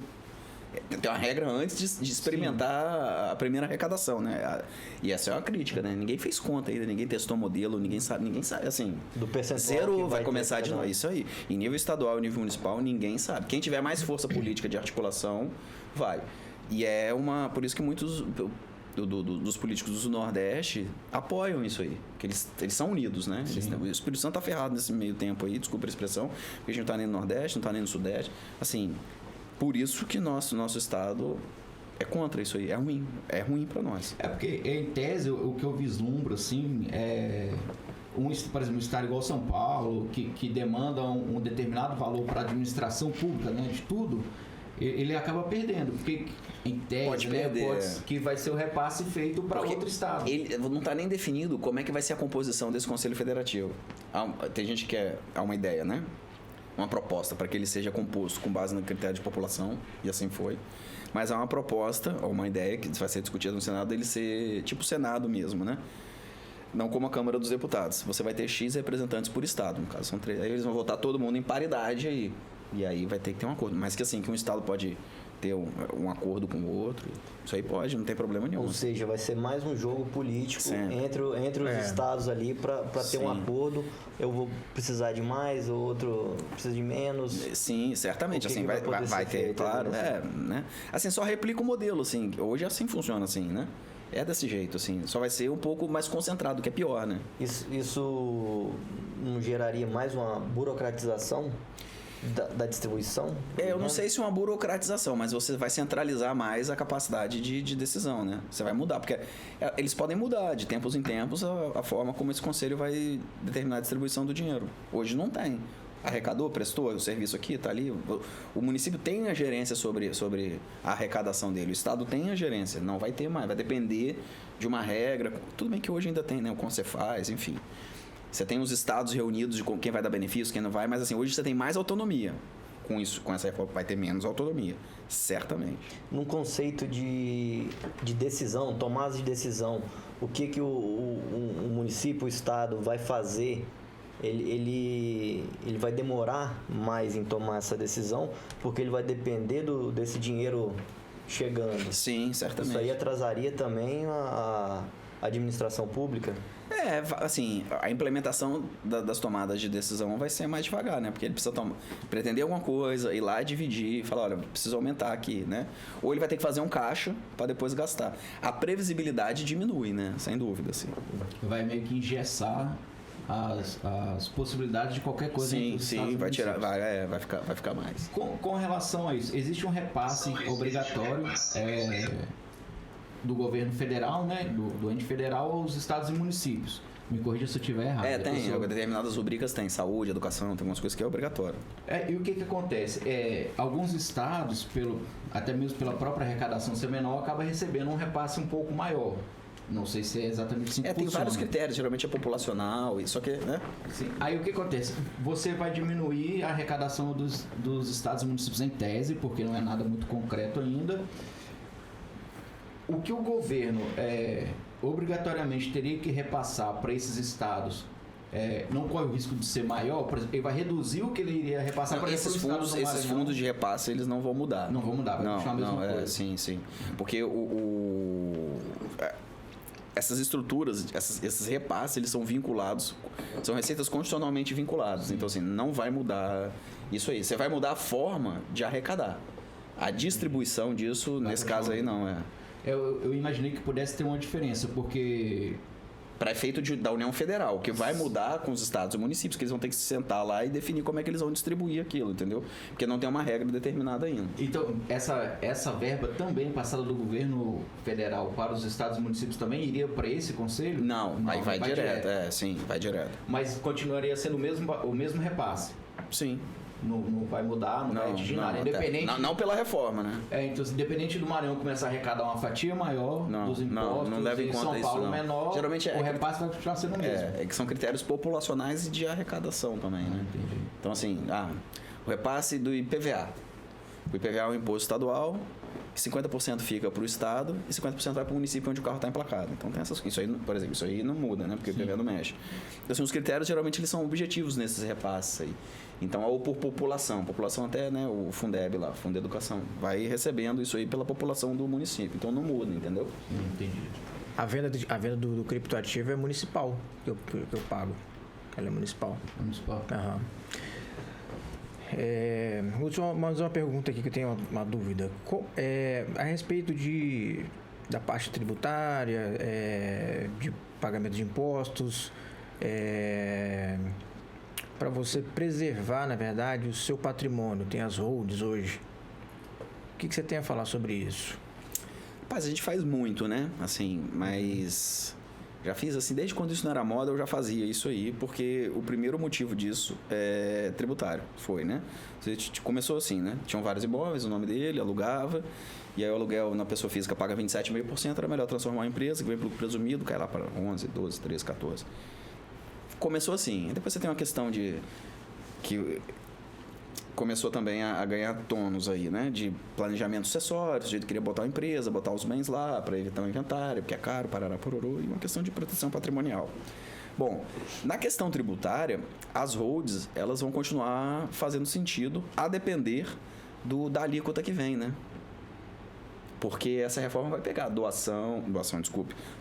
Tem uma regra antes de experimentar Sim. a primeira arrecadação, né? E essa é uma crítica, né? Ninguém fez conta ainda, ninguém testou modelo, ninguém sabe, assim... Do percentual zero vai começar de novo, isso aí. Em nível estadual e nível municipal, ninguém sabe. Quem tiver mais força política de articulação, vai. E por isso que muitos dos políticos do Nordeste apoiam isso aí, que eles são unidos, né? O Espírito Santo tá ferrado nesse meio tempo aí, desculpa a expressão, porque a gente não tá nem no Nordeste, não tá nem no Sudeste, assim... Por isso que nosso estado é contra isso aí, é ruim para nós. Porque, em tese, o que eu vislumbro, assim, por exemplo, um estado igual São Paulo, que demanda um determinado valor para a administração pública, né, de tudo, ele acaba perdendo, porque, em tese, que vai ser o repasse feito para outro estado. Ele não está nem definido como é que vai ser a composição desse Conselho Federativo. Tem gente que há uma ideia, né? Uma proposta para que ele seja composto com base no critério de população, e assim foi. Mas há uma proposta, ou uma ideia que vai ser discutida no Senado, ele ser tipo o Senado mesmo, né? Não como a Câmara dos Deputados. Você vai ter X representantes por estado, no caso são 3. Aí eles vão votar todo mundo em paridade aí. E aí vai ter que ter um acordo. Mas que assim, que um estado pode ter um acordo com o outro, isso aí pode, não tem problema nenhum. Ou seja, vai ser mais um jogo político entre os estados ali para ter um acordo. Eu vou precisar de mais, o outro precisa de menos. Sim, certamente, assim, vai ter, claro, né? Assim, só replica o modelo, assim, hoje assim funciona, assim, né? É desse jeito, assim, só vai ser um pouco mais concentrado, que é pior, né? Isso não geraria mais uma burocratização da distribuição? Eu não sei se é uma burocratização, mas você vai centralizar mais a capacidade de decisão, né? Você vai mudar, porque eles podem mudar de tempos em tempos a forma como esse conselho vai determinar a distribuição do dinheiro. Hoje não tem. Arrecadou, prestou o serviço aqui, tá ali. O município tem a gerência sobre a arrecadação dele. O estado tem a gerência. Não vai ter mais. Vai depender de uma regra. Tudo bem que hoje ainda tem, né? O Concefaz, enfim. Você tem os estados reunidos de quem vai dar benefício, quem não vai, mas assim, hoje você tem mais autonomia. Com essa reforma vai ter menos autonomia, certamente. Num conceito de decisão, tomada de decisão, o que o município, o estado vai fazer, ele vai demorar mais em tomar essa decisão, porque ele vai depender desse dinheiro chegando. Sim, certamente. Isso aí atrasaria também administração pública? Assim, a implementação das tomadas de decisão vai ser mais devagar, né? Porque ele precisa pretender alguma coisa, ir lá dividir, falar, olha, preciso aumentar aqui, né? Ou ele vai ter que fazer um caixa para depois gastar. A previsibilidade diminui, né? Sem dúvida, assim. Vai meio que engessar as possibilidades de qualquer coisa. Sim, vai tirar, vai ficar mais. Com relação a isso, existe um repasse obrigatório do governo federal, né, do ente federal aos estados e municípios. Me corrija se eu estiver errado. Tem. Determinadas rubricas tem. Saúde, educação, tem algumas coisas que é obrigatório. E o que acontece? Alguns estados, até mesmo pela própria arrecadação ser menor, acaba recebendo um repasse um pouco maior. Não sei se é exatamente assim que tem funciona. vários critérios, geralmente é populacional, só que, né? Sim. Aí o que acontece? Você vai diminuir a arrecadação dos estados e municípios em tese, porque não é nada muito concreto ainda. O que o governo obrigatoriamente teria que repassar para esses estados não corre o risco de ser maior? Por exemplo, ele vai reduzir o que ele iria repassar para esses fundos de repasse, eles não vão mudar. Não vão mudar, vai continuar a mesma coisa. Sim. Porque essas estruturas, esses repasses, eles são vinculados, são receitas constitucionalmente vinculadas. Então, assim, não vai mudar isso aí. Você vai mudar a forma de arrecadar. A distribuição disso, nesse caso aí, não é. Eu imaginei que pudesse ter uma diferença, porque... Para efeito da União Federal, o que vai mudar com os estados e municípios, que eles vão ter que se sentar lá e definir como é que eles vão distribuir aquilo, entendeu? Porque não tem uma regra determinada ainda. Então, essa verba também passada do governo federal para os estados e municípios também iria para esse conselho? Não, vai direto. Vai direto. Mas continuaria sendo o mesmo repasse? Sim. Não vai mudar, não vai atingir nada. Independente... Não pela reforma, né? Então, independente do Maranhão começar a arrecadar uma fatia maior dos impostos, não leva em conta São Paulo isso, menor, geralmente o repasse vai continuar sendo o mesmo. Que são critérios populacionais e de arrecadação também, né? Entendi. Então, assim, o repasse do IPVA. O IPVA é um imposto estadual, 50% fica para o estado e 50% vai para o município onde o carro está emplacado. Então tem isso aí, por exemplo, isso aí não muda, né? Porque o IPVA não mexe. Então, assim, os critérios geralmente eles são objetivos nesses repasses aí. Então, ou por população até, né, o Fundeb lá, Fundo de Educação, vai recebendo isso aí pela população do município. Então não muda, entendeu? Entendi. A venda do criptoativo é municipal que eu pago. Ela é municipal. Municipal. Aham. Mais uma pergunta aqui que eu tenho uma dúvida. A respeito da parte tributária, de pagamento de impostos, para você preservar, na verdade, o seu patrimônio, tem as holds hoje. O que você tem a falar sobre isso? Rapaz, a gente faz muito, né? Assim, mas já fiz assim, desde quando isso não era moda, eu já fazia isso aí, porque o primeiro motivo disso é tributário, foi, né? Você começou assim, né? Tinham vários imóveis, o nome dele, alugava, e aí o aluguel na pessoa física paga 27,5%, era melhor transformar uma empresa, que vem pelo presumido, cai lá para 11, 12, 13, 14. Começou assim, depois você tem uma questão que começou também a ganhar tônus aí, né? De planejamento sucessório, o sujeito queria botar uma empresa, botar os bens lá para evitar um inventário, porque é caro, parará, pororô, e uma questão de proteção patrimonial. Bom, na questão tributária, as holds, elas vão continuar fazendo sentido a depender da alíquota que vem, né? Porque essa reforma vai pegar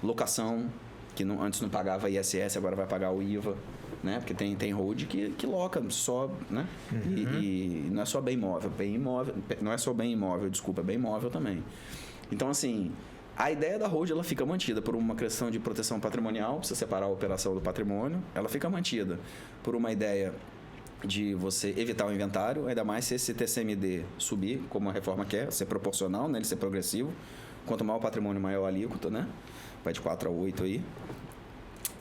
locação, que antes não pagava ISS, agora vai pagar o IVA, né? Porque tem hold que loca só, né? Uhum. E não é só bem imóvel, não é só bem imóvel, desculpa, é bem imóvel também. Então, assim, a ideia da hold, ela fica mantida por uma questão de proteção patrimonial, precisa separar a operação do patrimônio, ela fica mantida por uma ideia de você evitar o inventário, ainda mais se esse TCMD subir, como a reforma quer, ser proporcional, né? Ele ser progressivo. Quanto maior o patrimônio, maior a alíquota, né? Vai de 4 a 8 aí.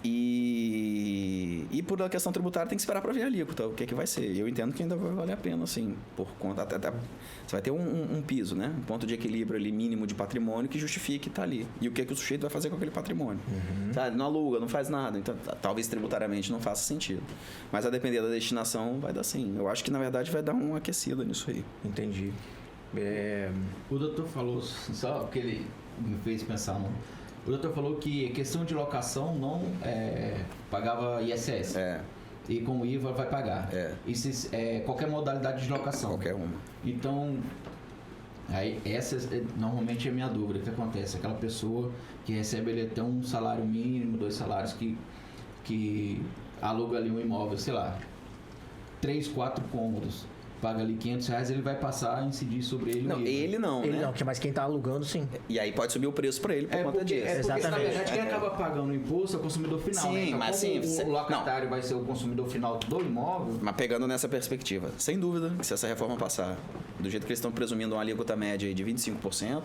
E por a questão tributária tem que esperar para ver a alíquota, o que é que vai ser. Eu entendo que ainda vai valer a pena, assim, por conta... Até, você vai ter um piso, né? Um ponto de equilíbrio ali mínimo de patrimônio que justifique estar ali. E o que é que o sujeito vai fazer com aquele patrimônio. Uhum. Sabe? Não aluga, não faz nada. Então, talvez tributariamente não faça sentido. Mas a depender da destinação, vai dar sim. Eu acho que, na verdade, vai dar uma aquecida nisso aí. Entendi. O doutor falou, só que ele me fez pensar, não... O doutor falou que a questão de locação não pagava ISS. E com o IVA vai pagar. Isso qualquer modalidade de locação. Qualquer uma. Então, Aí essa normalmente é a minha dúvida, o que acontece? Aquela pessoa que recebe ali até um salário mínimo, 2 salários, que aluga ali um imóvel, sei lá, 3, 4 cômodos, paga ali R$500, ele vai passar a incidir sobre ele. Não, ele não, Ele né? não, mas quem tá alugando, sim. E aí pode subir o preço para ele por conta disso. Porque, na Exatamente. verdade, quem acaba pagando o imposto é o consumidor final. Sim, né? Então, mas como sim, o locatário vai ser o consumidor final do imóvel. Mas pegando nessa perspectiva, sem dúvida, que se essa reforma passar do jeito que eles estão presumindo uma alíquota média aí de 25%,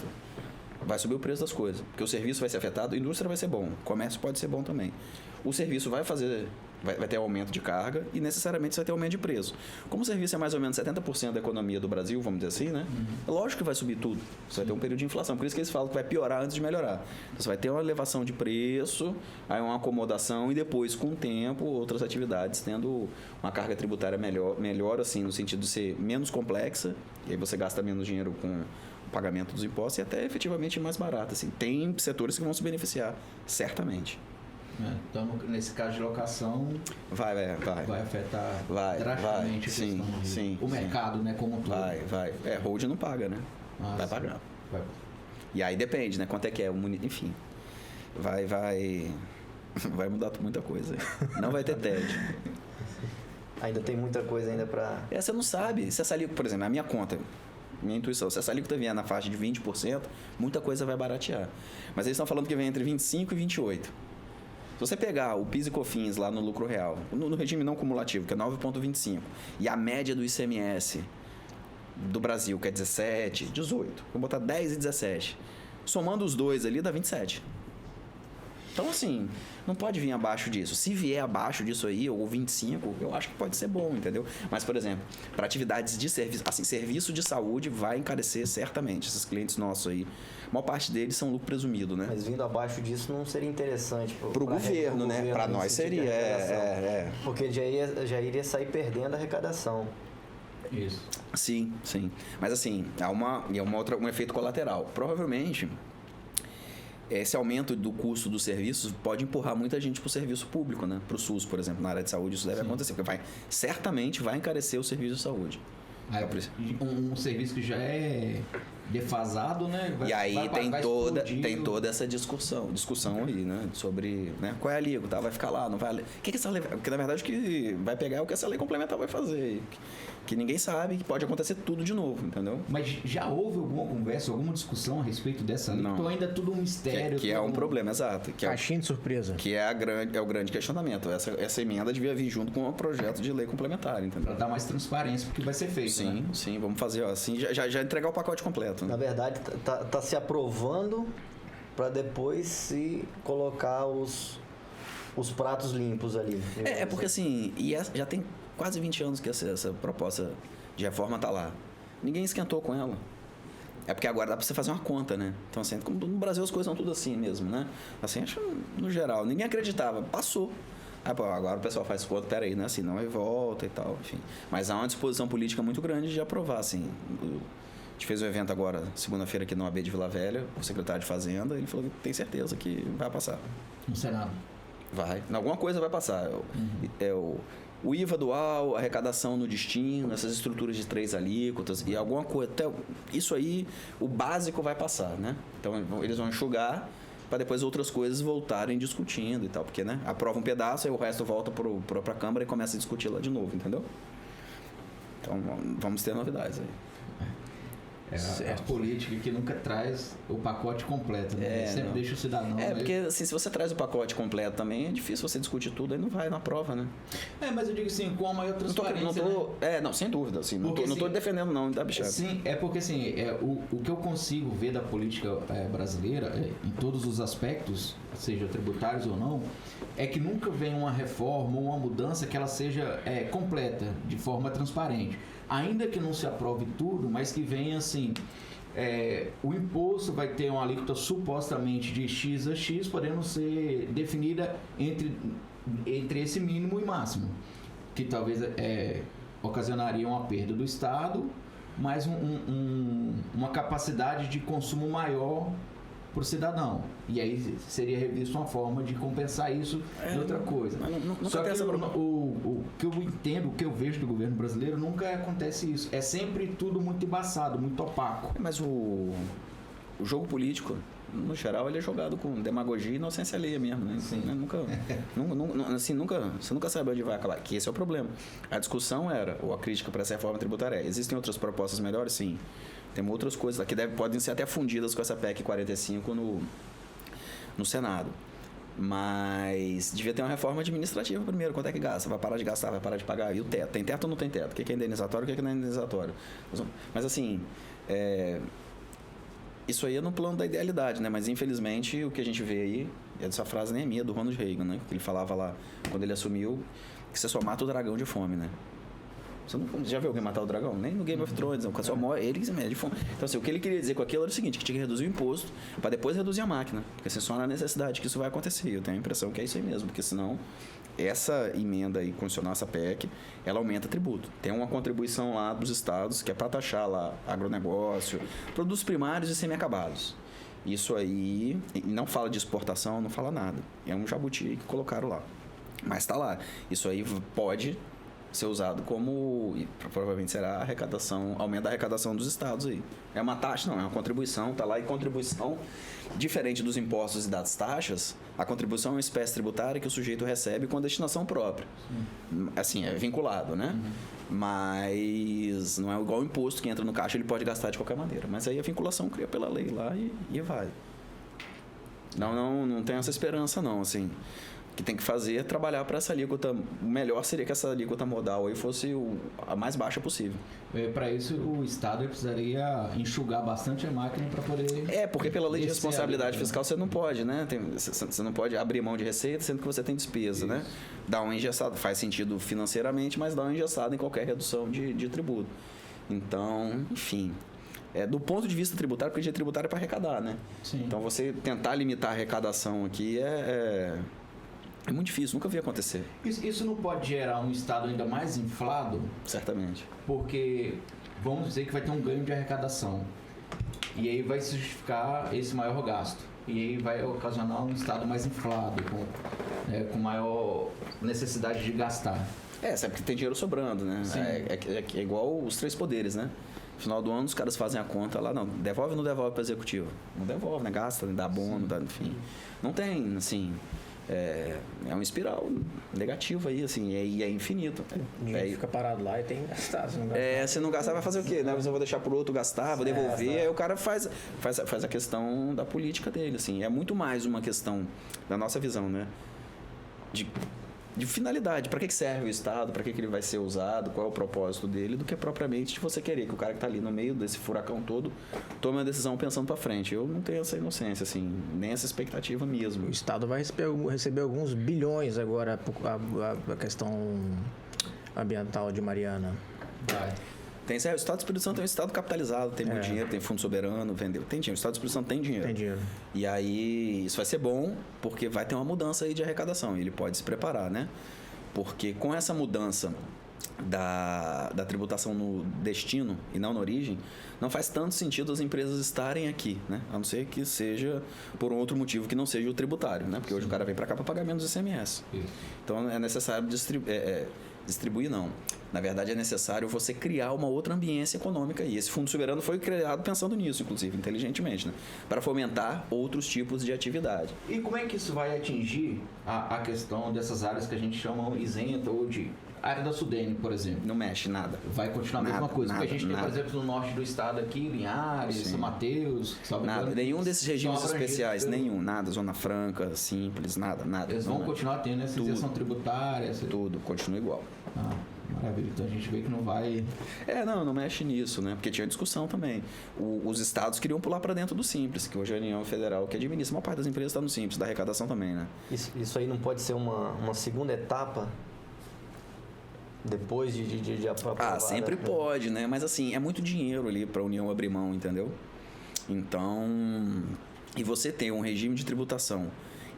vai subir o preço das coisas. Porque o serviço vai ser afetado, a indústria vai ser bom, o comércio pode ser bom também. O serviço vai ter aumento de carga e necessariamente vai ter aumento de preço. Como o serviço é mais ou menos 70% da economia do Brasil, vamos dizer assim, né? É lógico que vai subir tudo. Você vai ter um período de inflação. Por isso que eles falam que vai piorar antes de melhorar. Então, você vai ter uma elevação de preço, aí uma acomodação e depois, com o tempo, outras atividades tendo uma carga tributária melhor assim, no sentido de ser menos complexa, e aí você gasta menos dinheiro com o pagamento dos impostos e até efetivamente mais barato. Assim. Tem setores que vão se beneficiar, certamente. Então, nesse caso de locação, Vai afetar Vai, drasticamente a sim, questão sim, o mercado, né, como um todo. Vai. Hold não paga, né? Vai sim. pagar. Vai. E aí depende, né? Quanto é que é? Enfim. Vai mudar muita coisa. Não vai ter TED. Ainda tem muita coisa ainda para... Você não sabe. Se essa alíquota, por exemplo, a minha conta, minha intuição, se essa alíquota vier na faixa de 20%, muita coisa vai baratear. Mas eles estão falando que vem entre 25% e 28%. Se você pegar o PIS e COFINS lá no lucro real, no regime não cumulativo, que é 9,25%, e a média do ICMS do Brasil, que é 17, 18, vamos botar 10 e 17, somando os dois ali dá 27. Então, assim, não pode vir abaixo disso. Se vier abaixo disso aí, ou 25, eu acho que pode ser bom, entendeu? Mas, por exemplo, para atividades de serviço, assim, serviço de saúde vai encarecer certamente. Esses clientes nossos aí, a maior parte deles são lucro presumido, né? Mas vindo abaixo disso não seria interessante Pro governo, né? Para nós seria. Porque já iria sair perdendo a arrecadação. Isso. Sim. Mas assim, há um efeito colateral. Provavelmente, esse aumento do custo dos serviços pode empurrar muita gente para o serviço público, né? Para o SUS, por exemplo, na área de saúde, isso deve acontecer, porque certamente vai encarecer o serviço de saúde. Um serviço que já é defasado, né? E aí tem toda essa discussão aí, né? Sobre, né? Qual é a alíquota? Vai ficar lá, não vai... O que essa lei... Porque, na verdade, o que vai pegar é o que essa lei complementar vai fazer. Que ninguém sabe, que pode acontecer tudo de novo, entendeu? Mas já houve alguma conversa, alguma discussão a respeito dessa lei? Não. Então ainda é tudo um mistério. Que é um problema, exato. Caixinha de surpresa. Que é o grande questionamento. Essa emenda devia vir junto com o projeto de lei complementar, entendeu? Para dar mais transparência porque vai ser feito. Sim, vamos fazer assim, já entregar o pacote completo. Né? Na verdade, tá se aprovando para depois se colocar os pratos limpos ali. Porque assim, já tem quase 20 anos que essa proposta de reforma tá lá. Ninguém esquentou com ela. É porque agora dá pra você fazer uma conta, né? Então, assim, como no Brasil as coisas são tudo assim mesmo, né? Assim, acho no geral. Ninguém acreditava. Passou. Agora o pessoal faz conta, peraí, né? Assim, não, aí volta e tal, enfim. Mas há uma disposição política muito grande de aprovar, assim. A gente fez um evento agora, segunda-feira, aqui no AB de Vila Velha, o secretário de Fazenda, ele falou que tem certeza que vai passar. No Senado. Vai. Alguma coisa vai passar. O IVA dual, arrecadação no destino, essas estruturas de 3 alíquotas e alguma coisa. Até isso aí, o básico vai passar, né? Então, eles vão enxugar para depois outras coisas voltarem discutindo e tal. Porque, né? Aprova um pedaço, aí o resto volta para a Câmara e começa a discutir lá de novo, entendeu? Então, vamos ter novidades aí. É a política que nunca traz o pacote completo, né? Sempre deixa o cidadão. Porque assim, se você traz o pacote completo também, é difícil você discutir tudo, aí não vai na prova, né? Mas eu digo assim, com a maior transparência. Não, sem dúvida, assim. Não tô defendendo, não, da bichada. Sim, é porque assim, o que eu consigo ver da política brasileira, em todos os aspectos, seja tributários ou não, é que nunca vem uma reforma ou uma mudança que ela seja completa, de forma transparente. Ainda que não se aprove tudo, mas que venha assim, o imposto vai ter uma alíquota supostamente de X a X, podendo ser definida entre esse mínimo e máximo, que talvez ocasionaria uma perda do Estado, mas uma capacidade de consumo maior para o cidadão. E aí seria revisto uma forma de compensar isso de outra coisa. Só que o que eu entendo, o que eu vejo do governo brasileiro, nunca acontece isso. É sempre tudo muito embaçado, muito opaco. Mas o jogo político, no geral, ele é jogado com demagogia e inocência alheia mesmo, né? Sim. Você nunca sabe onde vai acabar. Que esse é o problema. A discussão era, ou a crítica para essa reforma tributária é, existem outras propostas melhores? Sim. Tem outras coisas lá que podem ser até fundidas com essa PEC 45 no Senado. Mas devia ter uma reforma administrativa primeiro. Quanto é que gasta? Vai parar de gastar? Vai parar de pagar? E o teto? Tem teto ou não tem teto? O que é indenizatório? O que não é indenizatório? Mas assim, isso aí é no plano da idealidade, né? Mas infelizmente o que a gente vê aí, essa frase nem é minha, do Ronald Reagan, né? Que ele falava lá, quando ele assumiu, que você só mata o dragão de fome, né? Você não já viu alguém matar o dragão? Nem no Game of Thrones, não. Só morre ele que se mete de fome. Então, assim, o que ele queria dizer com aquilo era o seguinte, que tinha que reduzir o imposto para depois reduzir a máquina. Porque assim, só na necessidade que isso vai acontecer. Eu tenho a impressão que é isso aí mesmo, porque senão essa emenda aí, condicional, essa PEC, ela aumenta tributo. Tem uma contribuição lá dos estados que é para taxar lá agronegócio, produtos primários e semi-acabados. Isso aí não fala de exportação, não fala nada. É um jabuti que colocaram lá. Mas está lá. Isso aí pode ser usado como, e provavelmente será arrecadação, aumento da arrecadação dos estados aí. É uma taxa? Não, é uma contribuição, tá lá, e contribuição, diferente dos impostos e das taxas, a contribuição é uma espécie tributária que o sujeito recebe com a destinação própria. Assim, é vinculado, né? Mas não é igual o imposto que entra no caixa, ele pode gastar de qualquer maneira. Mas aí a vinculação cria pela lei lá e vai. Não tem essa esperança não, assim. O que tem que fazer é trabalhar para essa alíquota. O melhor seria que essa alíquota modal aí fosse a mais baixa possível. Para isso, o Estado precisaria enxugar bastante a máquina para poder... porque pela lei de responsabilidade fiscal você não pode, né? Você não pode abrir mão de receita sendo que você tem despesa, né? Dá uma engessada, faz sentido financeiramente, mas dá uma engessada em qualquer redução de tributo. Então, enfim... do ponto de vista tributário, porque tributário é para arrecadar, né? Sim. Então, você tentar limitar a arrecadação aqui é muito difícil, nunca vi acontecer. Isso não pode gerar um Estado ainda mais inflado? Certamente. Porque vamos dizer que vai ter um ganho de arrecadação. E aí vai se justificar esse maior gasto. E aí vai ocasionar um Estado mais inflado, com maior necessidade de gastar. Sempre que tem dinheiro sobrando, né? É igual os três poderes, né? No final do ano, os caras fazem a conta lá, não, devolve ou não devolve para o executivo? Não devolve, né? Gasta, dá abono, enfim. Não tem, assim... É uma espiral negativa aí, assim, e é infinito. O dinheiro fica parado lá e tem que gastar. Se não gastar, vai fazer o quê? Né? Eu vou deixar pro outro gastar, vou devolver. Aí o cara faz a questão da política dele, assim. É muito mais uma questão da nossa visão, né? De finalidade, para que serve o Estado, para que ele vai ser usado, qual é o propósito dele, do que propriamente de você querer que o cara que está ali no meio desse furacão todo tome uma decisão pensando para frente. Eu não tenho essa inocência, assim, nem essa expectativa mesmo. O Estado vai receber alguns bilhões agora a questão ambiental de Mariana. Vai. O Estado do Espírito Santo é um Estado capitalizado, tem muito dinheiro, tem fundo soberano, vendeu. Tem dinheiro, o Estado do Espírito Santo tem dinheiro. Tem dinheiro. E aí, isso vai ser bom, porque vai ter uma mudança aí de arrecadação. Ele pode se preparar, né? Porque com essa mudança da tributação no destino e não na origem, não faz tanto sentido as empresas estarem aqui, né? A não ser que seja por um outro motivo que não seja o tributário, né? Porque hoje o cara vem para cá para pagar menos ICMS. Isso. Então, é necessário distribuir, não. Na verdade, é necessário você criar uma outra ambiência econômica. E esse Fundo Soberano foi criado pensando nisso, inclusive, inteligentemente, né? Para fomentar outros tipos de atividade. E como é que isso vai atingir a questão dessas áreas que a gente chama isenta ou de... A área da Sudene, por exemplo. Não mexe nada. Vai continuar a mesma coisa. Porque a gente tem, por exemplo, no norte do estado aqui, Linhares, São Mateus... Nada. Nenhum desses regimes especiais, nenhum. Nada. Zona Franca, Simples, nada. Eles vão continuar tendo essa isenção tributária? Tudo. Continua igual. Maravilha, então a gente vê que não vai... Não mexe nisso, né? Porque tinha discussão também. Os estados queriam pular para dentro do Simples, que hoje é a União Federal, que administra. Uma parte das empresas está no Simples, da arrecadação também, né? Isso aí não pode ser uma segunda etapa depois de aprovar? Sempre pode, né? Mas assim, é muito dinheiro ali para a União abrir mão, entendeu? Então, e você tem um regime de tributação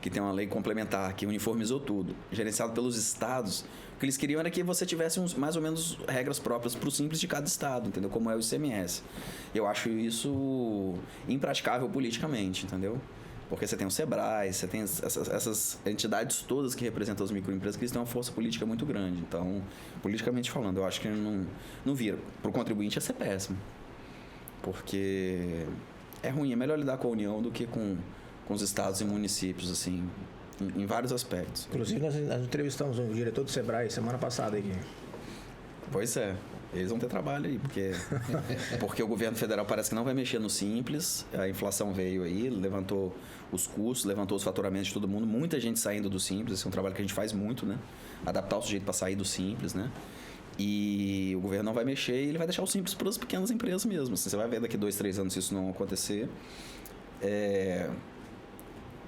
que tem uma lei complementar que uniformizou tudo, gerenciado pelos estados. O que eles queriam era que você tivesse mais ou menos regras próprias para o Simples de cada estado, entendeu? Como é o ICMS. Eu acho isso impraticável politicamente, entendeu? Porque você tem o Sebrae, você tem essas entidades todas que representam as microempresas, que eles têm uma força política muito grande. Então, politicamente falando, eu acho que não vira. Para o contribuinte ia ser péssimo. Porque é ruim, é melhor lidar com a União do que com os estados e municípios, assim, em vários aspectos. Inclusive, nós entrevistamos um diretor do Sebrae semana passada aqui. Pois é. Eles vão ter trabalho aí, porque o governo federal parece que não vai mexer no Simples. A inflação veio aí, levantou os custos, levantou os faturamentos de todo mundo. Muita gente saindo do Simples. Esse é um trabalho que a gente faz muito, né? Adaptar o sujeito para sair do Simples, né? E o governo não vai mexer e ele vai deixar o Simples para as pequenas empresas mesmo. Assim, você vai ver daqui 2, 3 anos se isso não acontecer.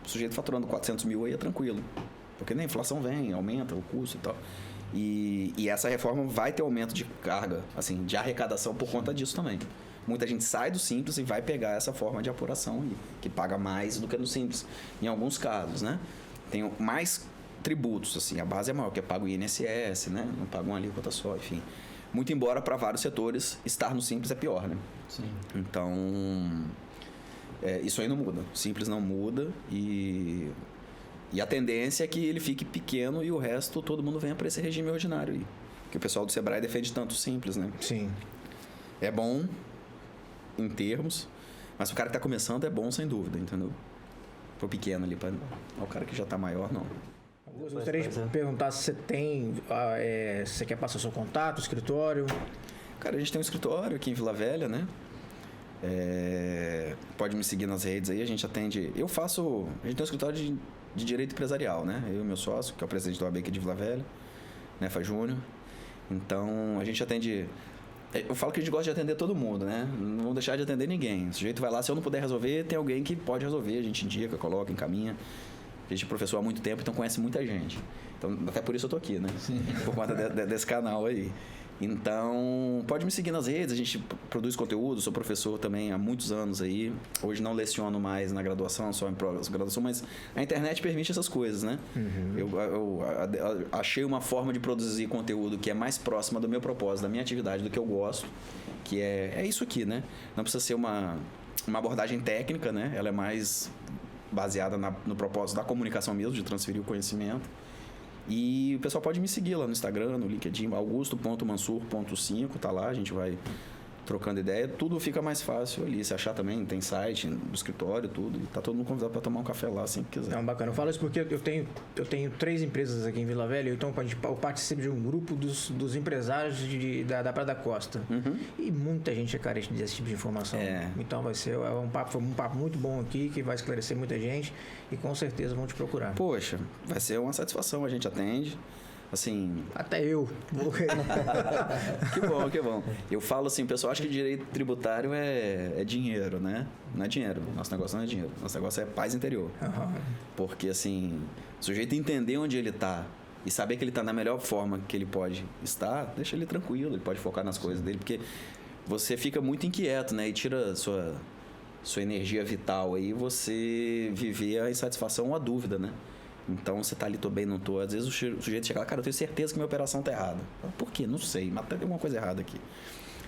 O sujeito faturando 400 mil aí é tranquilo. Porque nem a inflação vem, aumenta o custo e tal. E essa reforma vai ter aumento de carga, assim, de arrecadação por conta disso também. Muita gente sai do Simples e vai pegar essa forma de apuração aí, que paga mais do que no Simples. Em alguns casos, né? Tem mais tributos, assim, a base é maior, porque paga o INSS, né? Não paga uma alíquota só, enfim. Muito embora para vários setores estar no Simples é pior, né? Sim. Então, isso aí não muda. O Simples não muda e a tendência é que ele fique pequeno e o resto todo mundo venha para esse regime ordinário aí. Que o pessoal do Sebrae defende tanto o Simples, né? Sim. É bom em termos, mas o cara que está começando é bom sem dúvida, entendeu? Pro pequeno ali, o cara que já está maior, não. Eu gostaria de perguntar se você tem, se você quer passar seu contato, escritório. Cara, a gente tem um escritório aqui em Vila Velha, né? Pode me seguir nas redes aí, a gente atende... A gente tem um escritório de direito empresarial, né? Eu e meu sócio, que é o presidente do AB aqui de Vila Velha, Nefa Júnior. Então, a gente atende... Eu falo que a gente gosta de atender todo mundo, né? Não vamos deixar de atender ninguém. O sujeito vai lá, se eu não puder resolver, tem alguém que pode resolver. A gente indica, coloca, encaminha. A gente é professor há muito tempo, então conhece muita gente. Então, até por isso eu tô aqui, né? Sim. Por conta desse canal aí. Então, pode me seguir nas redes, a gente produz conteúdo, sou professor também há muitos anos aí. Hoje não leciono mais na graduação, só em pós-graduação, mas a internet permite essas coisas, né? Uhum. Eu achei uma forma de produzir conteúdo que é mais próxima do meu propósito, da minha atividade, do que eu gosto, que é isso aqui, né? Não precisa ser uma abordagem técnica, né? Ela é mais baseada no propósito da comunicação mesmo, de transferir o conhecimento. E o pessoal pode me seguir lá no Instagram, no LinkedIn, augusto.mansur.5, tá lá, a gente vai trocando ideia, tudo fica mais fácil ali. Se achar também, tem site do escritório, tudo, e tá todo mundo convidado para tomar um café lá, sempre que quiser. Não, bacana. Eu falo isso porque eu tenho 3 empresas aqui em Vila Velha, então eu participo de um grupo dos empresários da Praia da Costa. Uhum. E muita gente é carente desse tipo de informação. Então vai ser um papo muito bom aqui, que vai esclarecer muita gente e com certeza vão te procurar. Poxa, vai ser uma satisfação, a gente atende. Assim... Até eu. Que bom. Eu falo assim, o pessoal acha que direito tributário é dinheiro, né? Não é dinheiro. Nosso negócio não é dinheiro. Nosso negócio é paz interior. Uhum. Porque, assim, o sujeito entender onde ele está e saber que ele está na melhor forma que ele pode estar, deixa ele tranquilo, ele pode focar nas coisas dele, porque você fica muito inquieto, né? E tira sua energia vital aí, você viver a insatisfação ou a dúvida, né? Então, você tá ali, tô bem, não tô. Às vezes o sujeito chega lá, cara, eu tenho certeza que minha operação tá errada. Por quê? Não sei, mas tem alguma coisa errada aqui.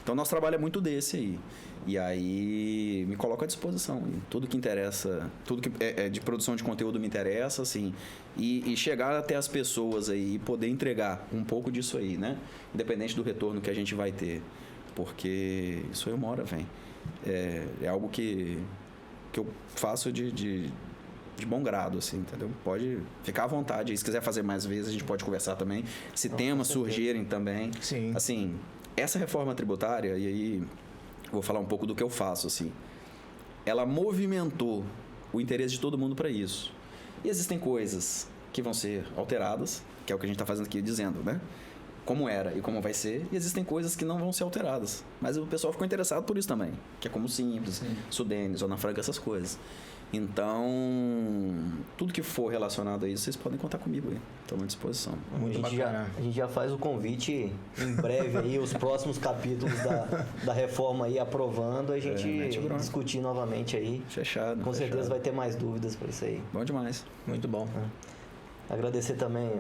Então, nosso trabalho é muito desse aí. E aí, me coloco à disposição. Tudo que interessa, tudo que é de produção de conteúdo me interessa, assim. E chegar até as pessoas aí e poder entregar um pouco disso aí, né? Independente do retorno que a gente vai ter. Porque isso aí uma hora vem. É algo que eu faço de bom grado, assim, entendeu? Pode ficar à vontade. Se quiser fazer mais vezes, a gente pode conversar também. Se temas surgirem também. Sim. Assim, essa reforma tributária, e aí vou falar um pouco do que eu faço, assim. Ela movimentou o interesse de todo mundo para isso. E existem coisas que vão ser alteradas, que é o que a gente está fazendo aqui, dizendo, né? Como era e como vai ser. E existem coisas que não vão ser alteradas. Mas o pessoal ficou interessado por isso também. Que é como Simples, Sudenes, Zona Franca, essas coisas. Então, tudo que for relacionado a isso, vocês podem contar comigo aí. Estamos à disposição. Muito bacana. A gente já faz o convite em breve aí, os próximos capítulos da reforma aí aprovando, a gente discutir novamente aí. Fechado. Com certeza vai ter mais dúvidas para isso aí. Bom demais. Muito bom. Agradecer também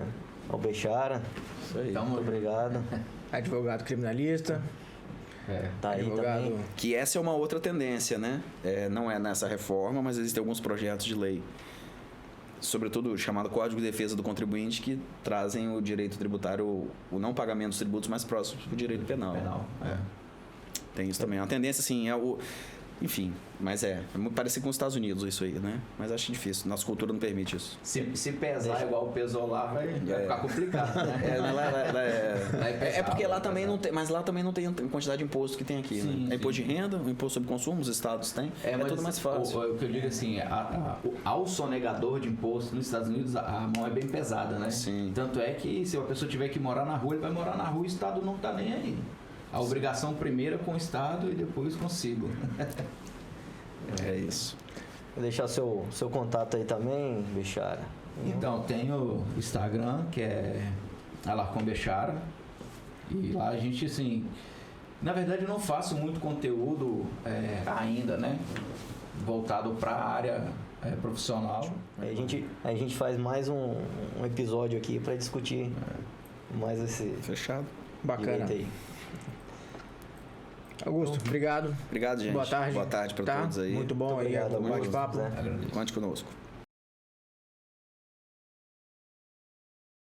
ao Bechara. Isso aí. Então, Muito obrigado. Advogado criminalista. Tá aí Advogado. também. Que essa é uma outra tendência, né? Não é nessa reforma, mas existem alguns projetos de lei, sobretudo o chamado Código de Defesa do Contribuinte, que trazem o direito tributário, o não pagamento dos tributos mais próximos do direito penal. Tem isso também. A tendência, assim, enfim, mas é muito parecido com os Estados Unidos isso aí, né? Mas acho difícil, nossa cultura não permite isso. Se pesar igual pesou lá, vai ficar complicado, né? É porque lá também não tem, mas lá também não tem a quantidade de imposto que tem aqui, Sim, né? É imposto de renda, o imposto sobre consumo, os estados têm, mas tudo mais fácil. O que eu digo assim, ao sonegador de imposto nos Estados Unidos, a mão é bem pesada, né? Sim. Tanto é que se a pessoa tiver que morar na rua, ele vai morar na rua e o Estado não tá nem aí. A obrigação primeiro é com o Estado e depois consigo. É isso. Vou deixar seu contato aí também, Bechara. Então, tem o Instagram, que é Alarcon Bechara. E lá a gente, assim... Na verdade, eu não faço muito conteúdo ainda, né? Voltado para a área profissional. Aí a gente faz mais um episódio aqui para discutir mais esse Fechado. Bacana. direito aí. Augusto, obrigado. Obrigado, gente. Boa tarde. Boa tarde para todos aí. Muito bom Muito aí obrigado, o Augusto. bate-papo. Zé. Conte conosco.